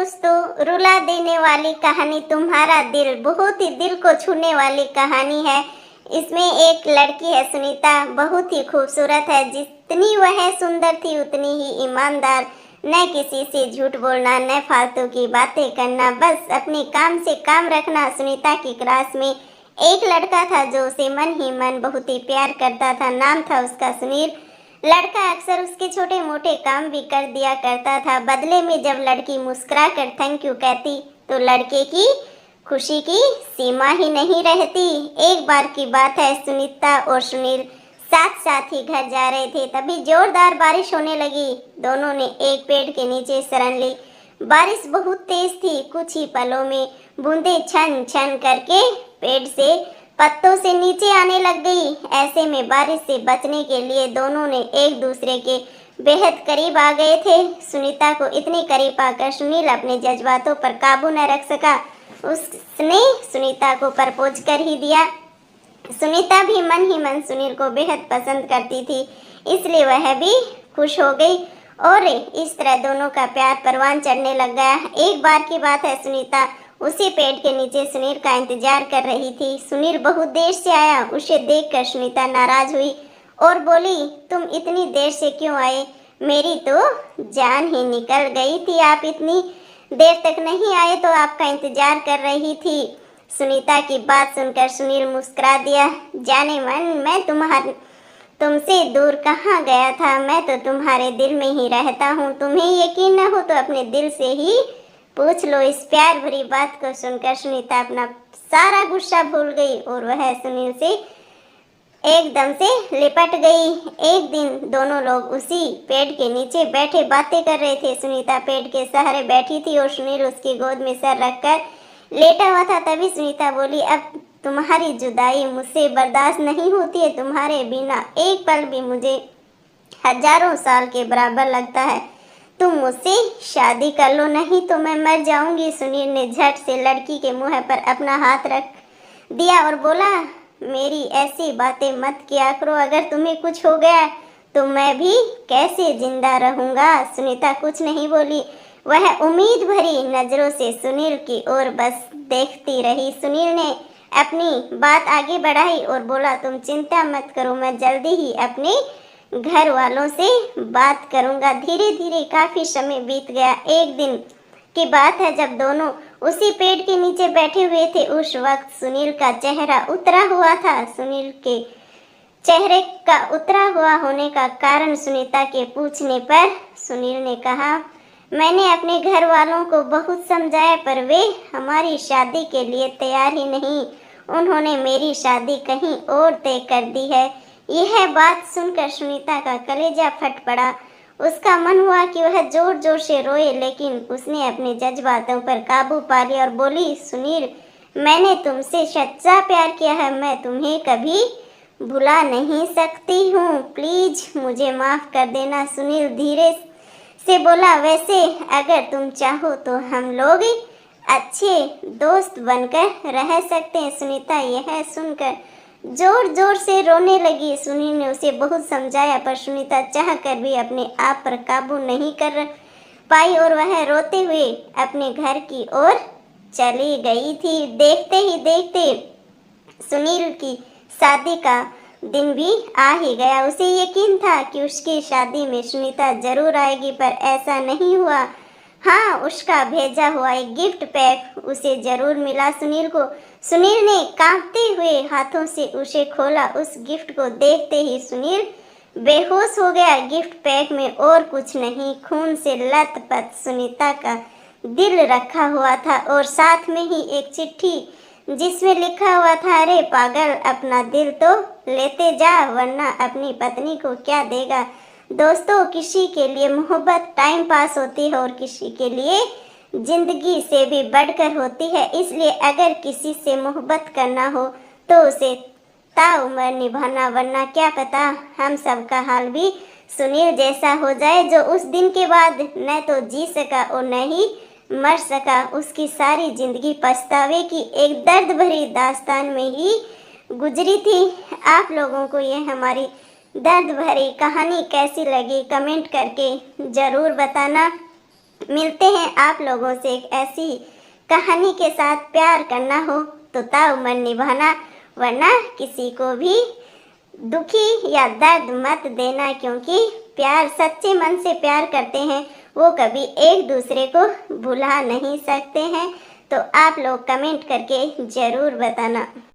दोस्तों, रुला देने वाली कहानी तुम्हारा दिल, बहुत ही दिल को छूने वाली कहानी है। इसमें एक लड़की है सुनीता, बहुत ही खूबसूरत है। जितनी वह सुंदर थी उतनी ही ईमानदार। न किसी से झूठ बोलना, न फालतू की बातें करना, बस अपने काम से काम रखना। सुनीता की क्लास में एक लड़का था जो उसे मन ही मन बहुत ही प्यार करता था। नाम था उसका सुनील। लड़का अक्सर उसके छोटे मोटे काम भी कर दिया करता था। बदले में जब लड़की मुस्कुरा कर थैंक यू कहती तो लड़के की खुशी की सीमा ही नहीं रहती। एक बार की बात है, सुनीता और सुनील साथ साथ ही घर जा रहे थे, तभी जोरदार बारिश होने लगी। दोनों ने एक पेड़ के नीचे शरण ली। बारिश बहुत तेज थी। कुछ ही पलों में बूंदें छन छन करके पेड़ से पत्तों से नीचे आने लग गई। ऐसे में बारिश से बचने के लिए दोनों ने एक दूसरे के बेहद करीब आ गए थे। सुनीता को इतने करीब पाकर सुनील अपने जज्बातों पर काबू न रख सका। उसने सुनीता को प्रपोज कर ही दिया। सुनीता भी मन ही मन सुनील को बेहद पसंद करती थी, इसलिए वह भी खुश हो गई और इस तरह दोनों का प्यार परवान चढ़ने लग गया। एक बार की बात है, सुनीता उसी पेड़ के नीचे सुनील का इंतजार कर रही थी। सुनील बहुत देर से आया। उसे देखकर सुनीता नाराज हुई और बोली, तुम इतनी देर से क्यों आए? मेरी तो जान ही निकल गई थी। आप इतनी देर तक नहीं आए तो आपका इंतजार कर रही थी। सुनीता की बात सुनकर सुनील मुस्कुरा दिया। जाने मन, मैं तुमसे दूर कहाँ गया था? मैं तो तुम्हारे दिल में ही रहता हूँ। तुम्हें यकीन न हो तो अपने दिल से ही पूछ लो। इस प्यार भरी बात को सुनकर सुनीता अपना सारा गुस्सा भूल गई और वह सुनील से एकदम से लिपट गई। एक दिन दोनों लोग उसी पेड़ के नीचे बैठे बातें कर रहे थे। सुनीता पेड़ के सहारे बैठी थी और सुनील उसकी गोद में सर रखकर लेटा हुआ था। तभी सुनीता बोली, अब तुम्हारी जुदाई मुझसे बर्दाश्त नहीं होती है। तुम्हारे बिना एक पल भी मुझे हजारों साल के बराबर लगता है। तुम मुझसे शादी कर लो, नहीं तो मैं मर जाऊंगी। सुनील ने झट से लड़की के मुंह पर अपना हाथ रख दिया और बोला, मेरी ऐसी बातें मत किया करो। अगर तुम्हें कुछ हो गया तो मैं भी कैसे जिंदा रहूंगा? सुनीता कुछ नहीं बोली। वह उम्मीद भरी नजरों से सुनील की ओर बस देखती रही। सुनील ने अपनी बात आगे बढ़ाई और बोला, तुम चिंता मत करो, मैं जल्दी ही अपने घर वालों से बात करूंगा। धीरे धीरे काफी समय बीत गया। एक दिन की बात है, जब दोनों उसी पेड़ के नीचे बैठे हुए थे, उस वक्त सुनील का चेहरा उतरा हुआ था। सुनील के चेहरे का उतरा हुआ होने का कारण सुनीता के पूछने पर सुनील ने कहा, मैंने अपने घर वालों को बहुत समझाया पर वे हमारी शादी के लिए तैयार ही नहीं। उन्होंने मेरी शादी कहीं और तय कर दी है। यह बात सुनकर सुनीता का कलेजा फट पड़ा। उसका मन हुआ कि वह जोर जोर से रोए, लेकिन उसने अपने जज्बातों पर काबू पा लिया और बोली, सुनील, मैंने तुमसे सच्चा प्यार किया है। मैं तुम्हें कभी भुला नहीं सकती हूँ। प्लीज मुझे माफ कर देना। सुनील धीरे से बोला, वैसे अगर तुम चाहो तो हम लोग अच्छे दोस्त बनकर रह सकते हैं। सुनीता यह सुनकर जोर जोर से रोने लगी। सुनील ने उसे बहुत समझाया पर सुनीता चाह कर भी अपने आप पर काबू नहीं कर पाई और वह रोते हुए अपने घर की ओर चली गई थी। देखते ही देखते सुनील की शादी का दिन भी आ ही गया। उसे यकीन था कि उसकी शादी में सुनीता जरूर आएगी, पर ऐसा नहीं हुआ। हाँ, उसका भेजा हुआ एक गिफ्ट पैक उसे जरूर मिला सुनील को। सुनील ने कांपते हुए हाथों से उसे खोला। उस गिफ्ट को देखते ही सुनील बेहोश हो गया। गिफ्ट पैक में और कुछ नहीं, खून से लथपथ सुनीता का दिल रखा हुआ था और साथ में ही एक चिट्ठी जिसमें लिखा हुआ था, अरे पागल, अपना दिल तो लेते जा वरना अपनी पत्नी को क्या देगा। दोस्तों, किसी के लिए मोहब्बत टाइम पास होती है और किसी के लिए जिंदगी से भी बढ़कर होती है। इसलिए अगर किसी से मोहब्बत करना हो तो उसे ताउम्र निभाना, वरना क्या पता हम सबका हाल भी सुनील जैसा हो जाए, जो उस दिन के बाद न तो जी सका और न ही मर सका। उसकी सारी जिंदगी पछतावे की एक दर्द भरी दास्तान में ही गुजरी थी। आप लोगों को ये हमारी दर्द भरी कहानी कैसी लगी कमेंट करके ज़रूर बताना। मिलते हैं आप लोगों से एक ऐसी कहानी के साथ। प्यार करना हो तो ताउम्र निभाना, वरना किसी को भी दुखी या दर्द मत देना, क्योंकि प्यार सच्चे मन से प्यार करते हैं वो कभी एक दूसरे को भुला नहीं सकते हैं। तो आप लोग कमेंट करके ज़रूर बताना।